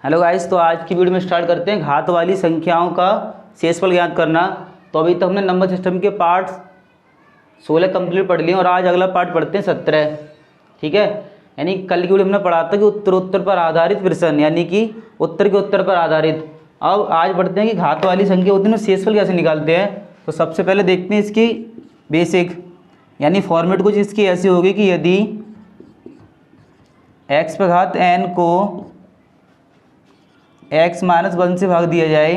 Hello guys, तो आज की वीडियो में स्टार्ट करते हैं घात वाली संख्याओं का शेषफल ज्ञात करना। तो अभी तक हमने नंबर सिस्टम के पार्ट 16 कंप्लीट पढ़ लिए और आज अगला पार्ट पढ़ते हैं 17। ठीक है, यानी कल की वीडियो हमने पढ़ा था कि उत्तर पर आधारित प्रश्न, यानी कि उत्तर के उत्तर पर आधारित। अब आज पढ़ते हैं कि घात वाली संख्या होती है शेषफल कैसे निकालते हैं। तो सबसे पहले देखते हैं इसकी बेसिक, यानी फॉर्मेट कुछ इसकी ऐसी होगी कि यदि x पर घात n को x माइनस 1 से भाग दिया जाए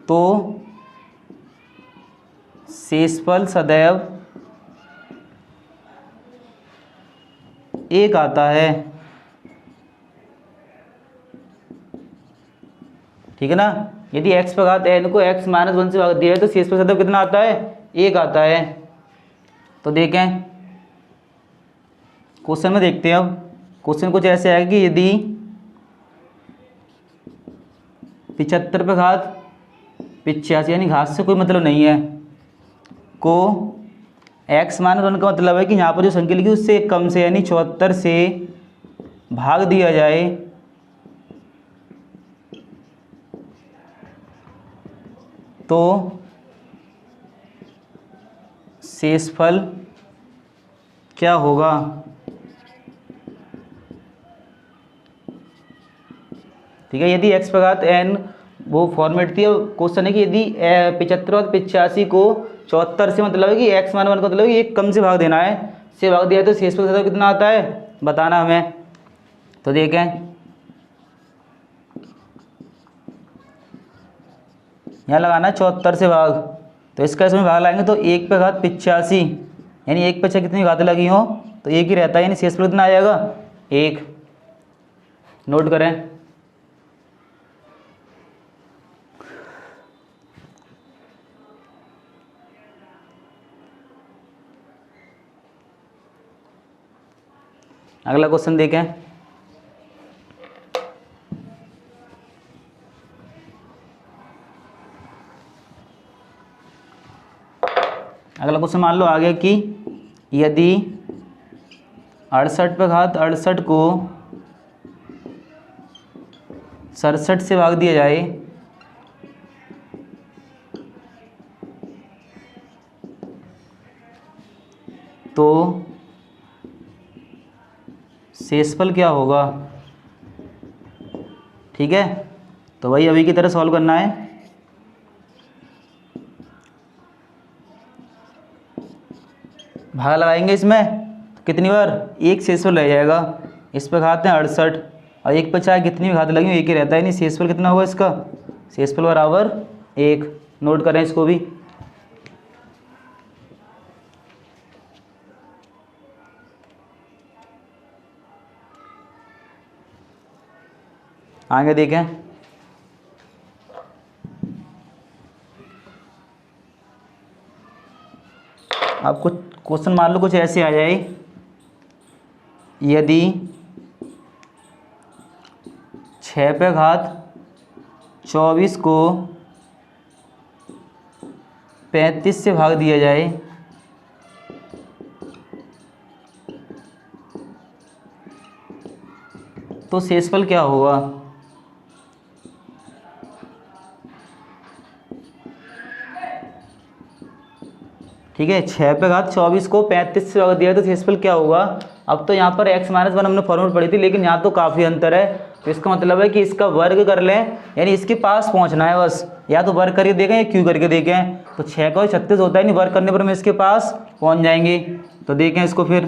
तो शेषफल सदैव 1 आता है। ठीक है ना, यदि x पर घात n को x माइनस 1 से भाग दिया है तो शेषफल सदैव कितना आता है? 1 आता है। तो देखें क्वेश्चन में, देखते हैं। अब क्वेश्चन कुछ ऐसे आएगा कि यदि 75 पे घात 85, यानी घात से कोई मतलब नहीं है, को x माइनस 1 का मतलब है कि यहाँ पर जो संख्या लिखी उससे एक कम से, यानी 74 से भाग दिया जाए तो शेषफल क्या होगा। ठीक है, यदि x पर घात n, वो फॉर्मेट थी। क्वेश्चन है कि यदि 75 और 85 को 74 से मतलब है कि x मान 1 का मतलब है कि एक कम से भाग देना है, से भाग दिया है तो शेषफल सदैव कितना आता है बताना हमें। तो देखें, यहाँ लगाना है 74 से भाग, तो इसका इसमें भाग लाएंगे तो 1 पे घात 85, यानी 1 पे 6 कितनी घात लगी हो तो 1 ही रहता है, यानी शेषफल कितना आ जाएगा 1। नोट करें। अगला क्वेश्चन देखें। अगला क्वेश्चन मान लो आ गया कि यदि 68 पे घात 68 को 67 से भाग दिया जाए तो शेषफल क्या होगा। ठीक है, तो वही अभी की तरह सॉल्व करना है। भाग लगाएंगे इसमें तो कितनी बार एक शेषफल रह जाएगा। इस पर घात है 68 और 1 पर चाहे कितनी भी घात लगी एक ही रहता है, नहीं शेषफल कितना होगा इसका, शेषफल बराबर 1। नोट करें इसको भी। आगे देखें। अब कुछ क्वेश्चन मान लो कुछ ऐसे आ जाए, यदि 6 पे घात 24 को 35 से भाग दिया जाए तो शेषफल क्या होगा। ठीक है, 6 पे घात 24 को 35 से भाग दिया तो शेषफल क्या होगा। अब तो यहाँ पर x माइनस 1 हमने फॉर्मूला पढ़ी थी, लेकिन यहाँ तो काफ़ी अंतर है। तो इसका मतलब है कि इसका वर्ग कर लें, यानी इसके पास पहुँचना है बस। या तो वर्ग करके देखें या क्यू करके देखें। तो 6 का 36 होता है, नहीं वर्ग करने पर हम इसके पास पहुँच जाएंगे। तो देखें इसको फिर,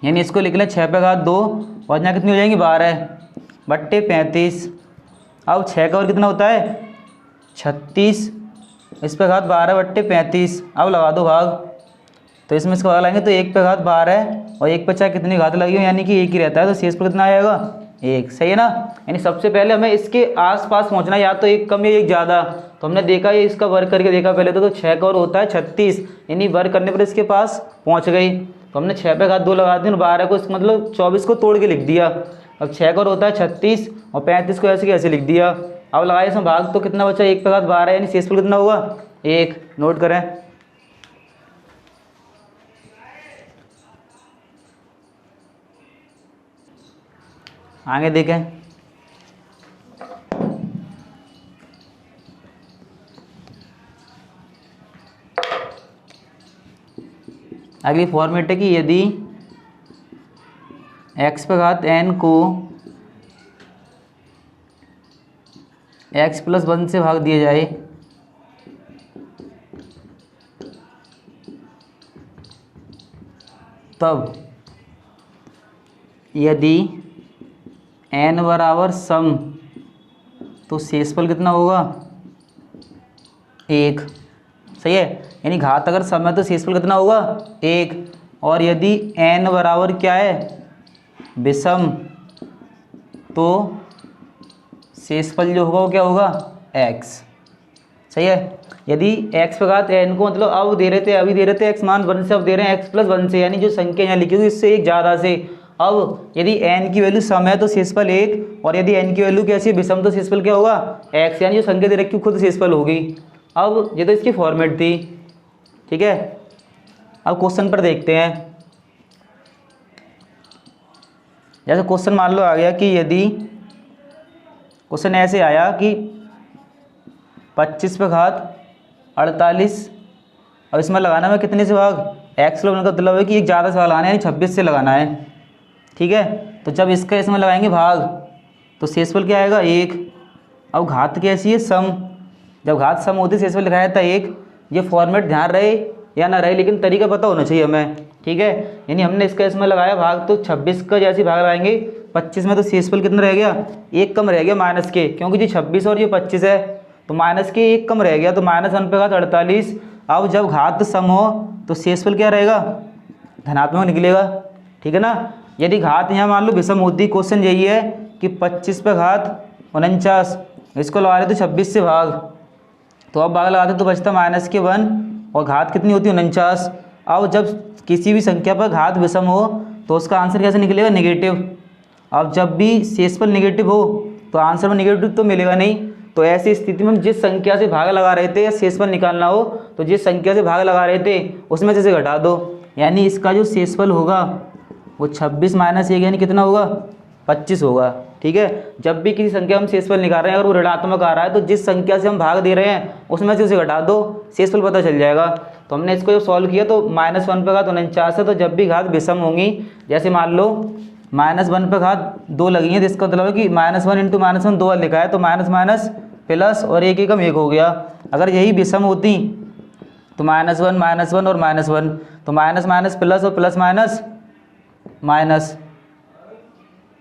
यानी इसको लिख लें 6 पे घात 2 और यहाँ कितनी हो जाएंगी 12 बट्टे 35। अब 6 का वर्ग कितना होता है 36, इस पे घात 12 बट्टे 35। अब लगा दो भाग, तो इसमें इसका भाग लाएंगे तो 1 पे घात 12 और 1 पे चाहे कितनी घात लगी हो, यानी कि 1 ही रहता है, तो शेषफल कितना आएगा 1। सही है ना, यानी सबसे पहले हमें इसके आसपास पहुंचना है, या तो 1 कम या 1 ज़्यादा। तो हमने देखा ये इसका वर्ग करके देखा पहले तो 6 का वर्ग होता है 36, यानी वर्ग करने पर इसके पास पहुँच गई। तो हमने 6 पे घात 2 लगा दी और 12 को मतलब 24 को तोड़ के लिख दिया। अब 6 का वर्ग होता है 36 और 35 को ऐसे कैसे लिख दिया। अब लगाए इसमें भाग, तो कितना बचा 1 पे घात 12, यानी शेषफल कितना होगा 1। नोट करें। आगे देखें। अगली फॉर्मेट है कि यदि x पे घात n को x+1 से भाग दिया जाए तब यदि n बराबर सम तो शेषफल कितना होगा 1। सही है, यानी घात अगर सम है तो शेषफल कितना होगा 1। और यदि n बराबर क्या है विषम तो शेषफल जो होगा वो क्या होगा x। सही है, यदि x पे घात n को मतलब अब दे रहे थे, अभी दे रहे थे x मान 1 से, अब दे रहे हैं x+1 से, यानी जो संख्या यहाँ लिखी हुई इससे एक ज़्यादा से। अब यदि n की वैल्यू सम है तो शेषफल 1, और यदि n की वैल्यू कैसी है विषम तो शेषफल क्या होगा x, यानी जो संख्या दे रखी खुद शेषफल होगी। अब ये तो इसकी फॉर्मेट थी, ठीक है। अब क्वेश्चन पर देखते हैं। जैसे क्वेश्चन मान लो आ गया कि यदि क्वेश्चन ऐसे आया कि 25 पे घात 48, अब इसमें लगाना है कितने से भाग x का मतलब है कि एक ज़्यादा से भाग लगाना है, यानी 26 से लगाना है, ठीक है। तो जब इसका इसमें लगाएंगे भाग तो शेषफल क्या आएगा 1। अब घात कैसी है सम, जब घात सम होती है शेषफल लिखाया था 1। ये फॉर्मेट ध्यान रहे या ना रहे लेकिन तरीका पता होना चाहिए हमें, ठीक है। यानी हमने इसका इसमें लगाया भाग तो 26 का जैसे भाग लगाएंगे 25 में तो शेषफल कितना रह गया 1 कम रह गया माइनस के, क्योंकि जी 26 और ये 25 है तो माइनस के 1 कम रह गया, तो -1 पे घात 48। अब जब घात सम हो तो शेषफल क्या रहेगा धनात्मक निकलेगा, ठीक है ना। यदि घात यहाँ मान लो विषम होती, क्वेश्चन यही है कि 25 पे घात 49, इसको लगा रहे तो 26 से भाग, तो अब भाग लगाते तो बचता -1 और घात कितनी होती है 49। अब जब किसी भी संख्या पर घात विषम हो तो उसका आंसर कैसे निकलेगा नेगेटिव। अब जब भी शेषफल नेगेटिव हो तो आंसर में नेगेटिव तो मिलेगा नहीं, तो ऐसी स्थिति में हम जिस संख्या से भाग लगा रहे थे या शेषफल निकालना हो तो जिस संख्या से भाग लगा रहे थे उसमें से घटा दो, यानी इसका जो शेषफल होगा वो 26 - 1 यानी कितना होगा 25 होगा, ठीक है। जब भी किसी संख्या हम शेषफल निकाल रहे हैं और वो ऋणात्मक आ रहा है तो जिस संख्या से हम भाग दे रहे हैं उसमें से उसे घटा दो, शेषफल पता चल जाएगा। तो हमने इसको जब सॉल्व किया तो -1 पे घात 49 है, तो जब भी घात विषम होंगी, जैसे मान लो -1 पे घात 2 लगी है तो इसका मतलब है कि -1 × -1 2 बार लिखा है, तो माइनस माइनस प्लस और एक एकम 1 हो गया। अगर यही विषम होती तो -1 -1 और -1, तो माइनस माइनस प्लस और प्लस माइनस माइनस,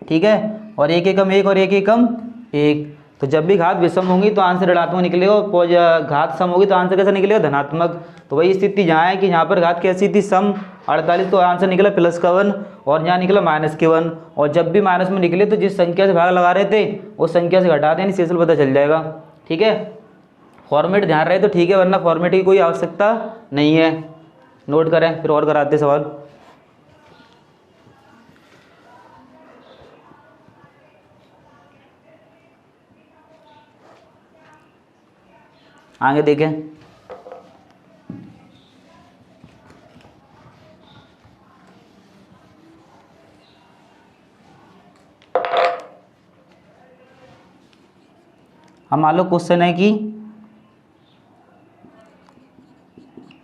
ठीक है। और एक एकम 1 और एक एकम 1, तो जब भी घात विषम होंगी तो आंसर ऋणात्मक निकलेगा, और घात सम होगी तो आंसर कैसा निकलेगा धनात्मक। तो वही स्थिति जहाँ है कि यहाँ पर घात कैसी थी सम 48, तो आंसर निकला +1 और यहाँ निकला -1। और जब भी माइनस में निकले तो जिस संख्या से भाग लगा रहे थे उस संख्या से घटा दें, शेषफल पता चल जाएगा, ठीक है। फॉर्मेट ध्यान रहे तो ठीक है, वरना फॉर्मेट की कोई आवश्यकता नहीं है। नोट करें, फिर और कराते सवाल। आगे देखें। हम मान लो क्वेश्चन है कि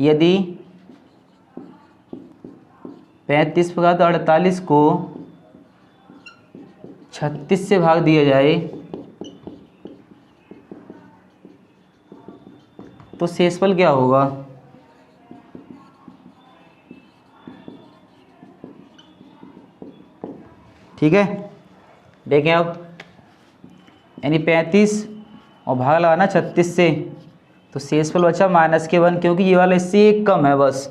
यदि 35 पे घात 48 को 36 से भाग दिया जाए तो शेषफल क्या होगा। ठीक है, देखें अब, यानी 35 और भाग लगाना 36 से, तो शेषफल बचा -1, क्योंकि ये वाला इससे एक कम है बस,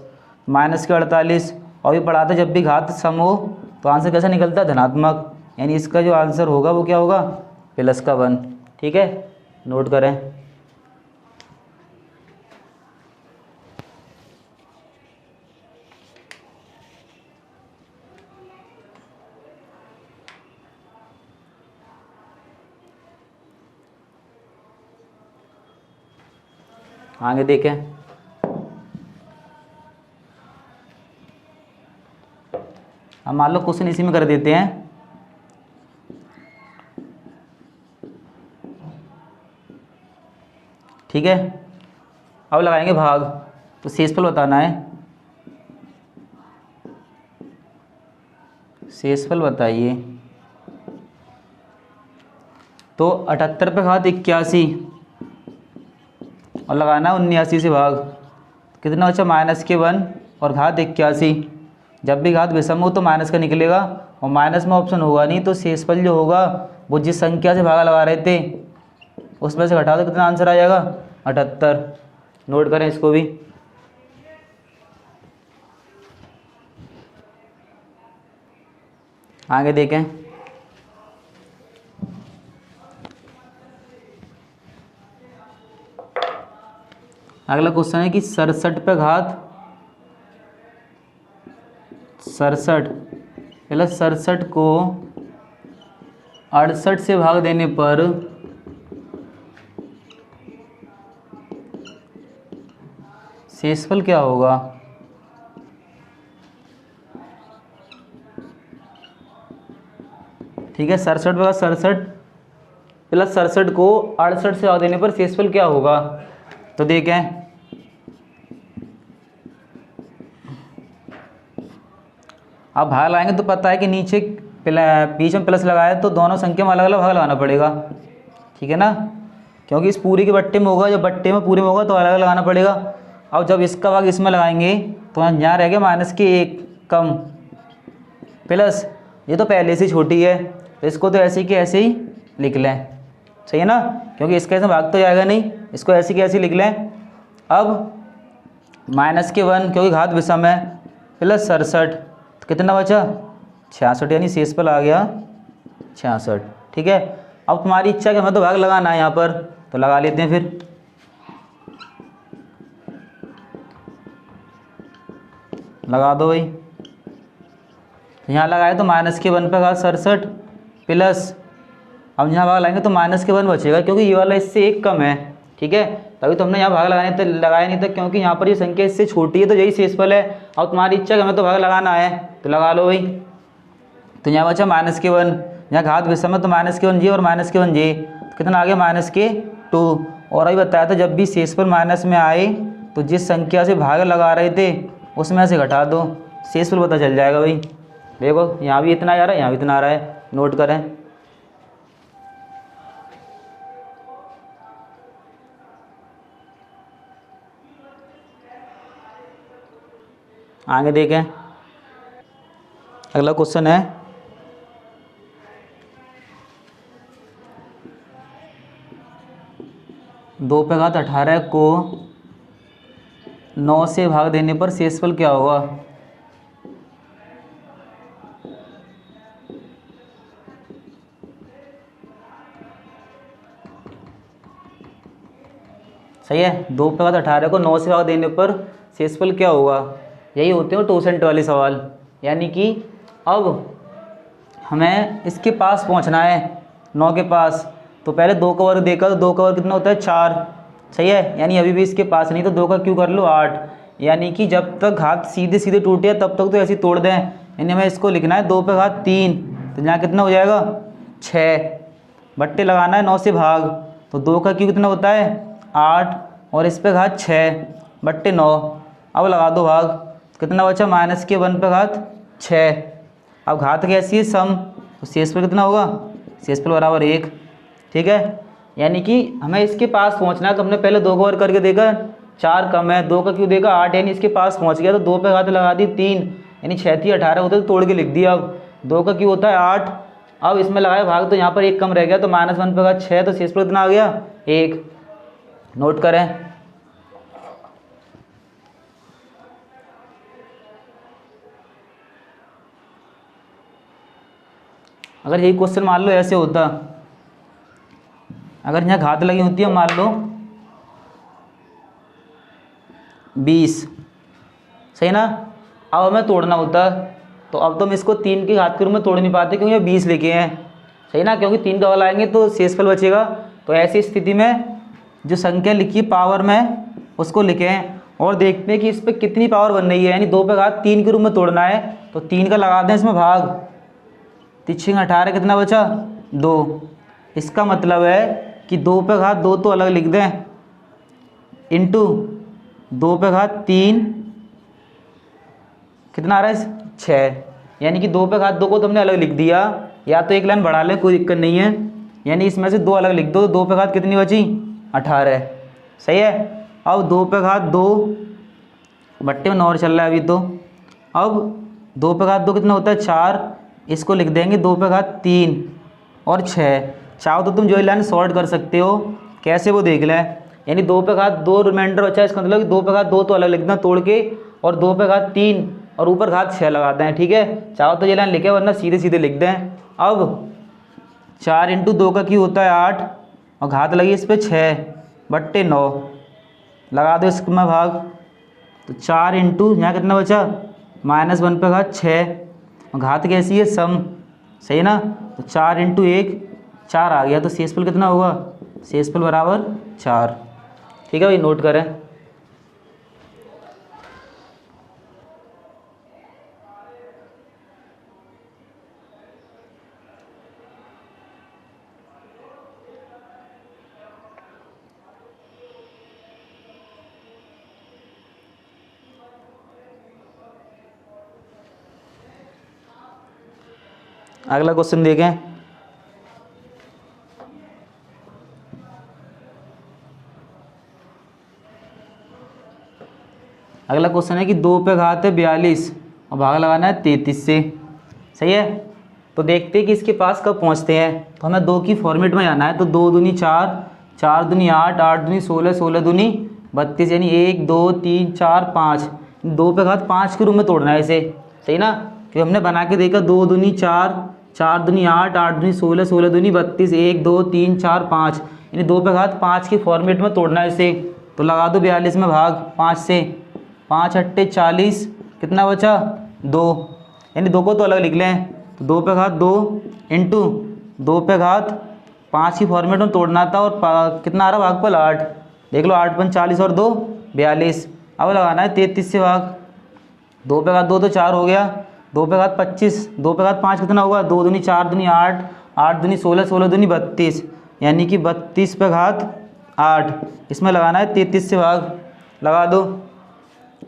-48। और ये पढ़ा था जब भी घात सम हो तो आंसर कैसा निकलता है धनात्मक, यानी इसका जो आंसर होगा वो क्या होगा +1। ठीक है, नोट करें। आगे देखें। हम मान लो क्वेश्चन इसी में कर देते हैं ठीक है। अब लगाएंगे भाग, तो शेषफल बताना है। शेषफल बताइए। तो 78 पे घात 81 और लगाना है 79 से भाग, कितना बचा -1 और घात 81। जब भी घात विषम हो तो माइनस का निकलेगा और माइनस में ऑप्शन होगा नहीं, तो शेषफल जो होगा वो जिस संख्या से भागा लगा रहे थे उसमें से घटा दो, कितना आंसर आ जाएगा 78। नोट करें इसको भी। आगे देखें। अगला क्वेश्चन है कि 67 पे घात 67 प्लस 67 को 68 से भाग देने पर शेषफल क्या होगा। ठीक है, 67 पे घात 67 प्लस 67 को 68 से भाग देने पर शेषफल क्या होगा। तो देखें, अब भाग लगाएंगे तो पता है कि नीचे बीच में प्लस लगाया तो दोनों संख्या में अलग अलग भाग लगाना पड़ेगा, ठीक है ना, क्योंकि इस पूरी के बट्टे में होगा, जब बट्टे में पूरे में होगा तो अलग अलग लगाना पड़ेगा। अब जब इसका भाग इसमें लगाएंगे तो यहाँ रह गया -1 कम प्लस, ये तो पहले से छोटी है तो इसको तो ऐसे ही ऐसे ही लिख लें, सही है ना, क्योंकि इसका इसमें भाग तो जाएगा नहीं, इसको ऐसे की ऐसे लिख लें। अब -1 क्योंकि घात विषम है प्लस 67, तो कितना बचा 66, यानी शेषफल आ गया 66। ठीक है, अब तुम्हारी इच्छा कि हमें तो भाग लगाना है यहाँ पर, तो लगा लेते हैं फिर। लगा दो भाई, यहाँ लगाए तो -1 पे घात 67 प्लस, अब यहाँ भाग लगाएंगे तो -1 बचेगा क्योंकि ये वाला इससे 1 कम है, ठीक है, तभी तो हमने यहाँ भाग लगाया नहीं था, क्योंकि यहाँ पर ये संख्या इससे छोटी है तो यही शेषफल है। और तुम्हारी इच्छा कि हमें तो भाग लगाना है तो लगा लो भाई। तो यहाँ बचा -1, यहाँ घात विषम है तो -1 जी और -1 जी, तो कितना आ गया -2। और अभी बताया था जब भी शेषफल माइनस में आए तो जिस संख्या से भाग लगा रहे थे उसमें से घटा दो, शेषफल पता चल जाएगा भाई। देखो यहाँ भी इतना आ रहा है, यहाँ भी इतना आ रहा है, नोट करें। आगे देखें, अगला क्वेश्चन है 2 पे घात 18 को 9 से भाग देने पर शेषफल क्या होगा। सही है, 2 पे घात 18 को 9 से भाग देने पर शेषफल क्या होगा। यही होते हैं 2% वाले सवाल, यानी कि अब हमें इसके पास पहुंचना है 9 के पास, तो पहले 2 का वर्ग देखा तो 2 का वर्ग कितना होता है 4, सही है, यानी अभी भी इसके पास नहीं तो 2 का क्यों कर लो 8, यानी कि जब तक घात सीधे सीधे टूटे तब तक तो ऐसे तोड़ दें, यानी हमें इसको लिखना है 2 पे घात 3, तो यहाँ कितना हो जाएगा 6, बट्टे लगाना है 9 से भाग, तो 2 का क्यों कितना होता है 8 और इस पे घात 6 बट्टे 9। अब लगा दो भाग, कितना बचा -1 पे घात 6। अब घात कैसी है सम, तो शेषफल कितना होगा, शेषफल बराबर 1, ठीक है, यानी कि हमें इसके पास पहुंचना है। तो हमने पहले 2 का वर्ग करके देखा 4 कम है, 2 का क्यों देखा 8, यानी इसके पास पहुंच गया, तो 2 पे घात लगा दी 3, यानी 6 3 18 होते तो तोड़ के लिख दिया। अब 2 का क्यों होता है 8, अब इसमें लगाया भाग तो यहाँ पर 1 कम रह गया, तो -1 पे घात 6, तो शेषफल कितना आ गया 1, नोट करें। अगर यही क्वेश्चन मान लो ऐसे होता, अगर यहाँ घात लगी होती है मान लो 20, सही ना, अब हमें तोड़ना होता, तो अब तो हम इसको 3 की घात के रूप में तोड़ नहीं पाते क्योंकि 20 लिखे हैं, सही ना, क्योंकि 3 का वाला आएंगे तो शेषफल बचेगा। तो ऐसी स्थिति में जो संख्या लिखी पावर में उसको लिखें और देखते हैं कि इस पर कितनी पावर बन रही है, यानी 2 पे घात 3 के रूप में तोड़ना है, तो 3 का लगा दें इसमें भाग, 3 18 कितना बचा 2, इसका मतलब है कि 2 पे घात 2 तो अलग लिख दें, इंटू 2 पे घात 3 कितना आ रहा है 6, यानी कि 2 पे घात 2 को तुमने अलग लिख दिया, या तो एक लाइन बढ़ा ले कोई दिक्कत नहीं है, यानी इसमें से 2 अलग लिख दो, 2 पे घात कितनी बची 18, सही है। अब 2 पे घात 2 बट्टे में 9 और चल रहा है अभी तो, अब 2 पे घात 2 कितना होता है 4, इसको लिख देंगे 2 पे घात 3 और 6। चाहो तो तुम जो लाइन सॉर्ट कर सकते हो, कैसे वो देख लें, यानी 2 पे घात 2 रिमाइंडर बचा है, इसका मतलब कि 2 पे घात 2 तो अलग लिखना तोड़ के, और 2 पे घात 3 और ऊपर घात 6 लगाते हैं, ठीक है। चाहो तो ये लाइन लिखे, वरना सीधे सीधे लिख दें। अब 4 इंटू 2 का क्यों होता है 8, और घात लगी इस पर 6 बट्टे 9, लगा दो इसमें भाग, तो 4 इंटू यहाँ कितना बचा -1 पे घात 6, और घात कैसी है सम, सही ना, तो 4 इंटू 1 4 आ गया, तो शेषफल कितना होगा, शेषफल बराबर 4, ठीक है भाई, नोट करें। अगला क्वेश्चन देखें। अगला क्वेश्चन है कि 2 पे घात है 42 और भाग लगाना है 33 से, सही है। तो देखते हैं कि इसके पास कब पहुंचते हैं, तो हमें 2 की फॉर्मेट में जाना है, तो 2 दूनी 4, 4 दूनी 8, 8 दूनी 16, 16 दूनी 32, यानी 1 2 3 4 5, 2 पे घात 5 के रूप में तोड़ना है इसे, सही ना, क्योंकि हमने बना के देखा 2 दूनी 4, 4 दूनी 8, 8 दूनी 16, 16 दूनी 32, 1 2 3 4 5, यानी 2 पे घात 5 की फॉर्मेट में तोड़ना है इसे। तो लगा दो 42 में भाग 5 से, 5 अट्टे 40, कितना बचा 2, यानी 2 को तो अलग लिख लें, तो 2 पे घात 2 इंटू 2 पे घात 5 की फॉर्मेट में तोड़ना था, और कितना आ रहा भागफल 8, देख लो 8 5 40 और 2 42, अब लगाना है 33 से भाग, 2 पे घात 2 तो 4 हो गया, 2 पे घात 25, 2 पे घात 5 कितना होगा, 2 दूनी 4 दूनी 8, 8 दूनी 16, 16 दूनी 32, यानी कि 32 पे घात 8, इसमें लगाना है 33 से भाग, लगा दो,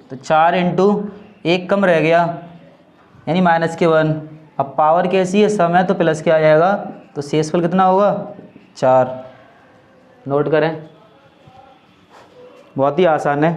तो 4 इंटू 1 कम रह गया, यानी -1। अब पावर कैसी है सम है, तो प्लस के आ जाएगा, तो शेषफल कितना होगा 4, नोट करें, बहुत ही आसान है।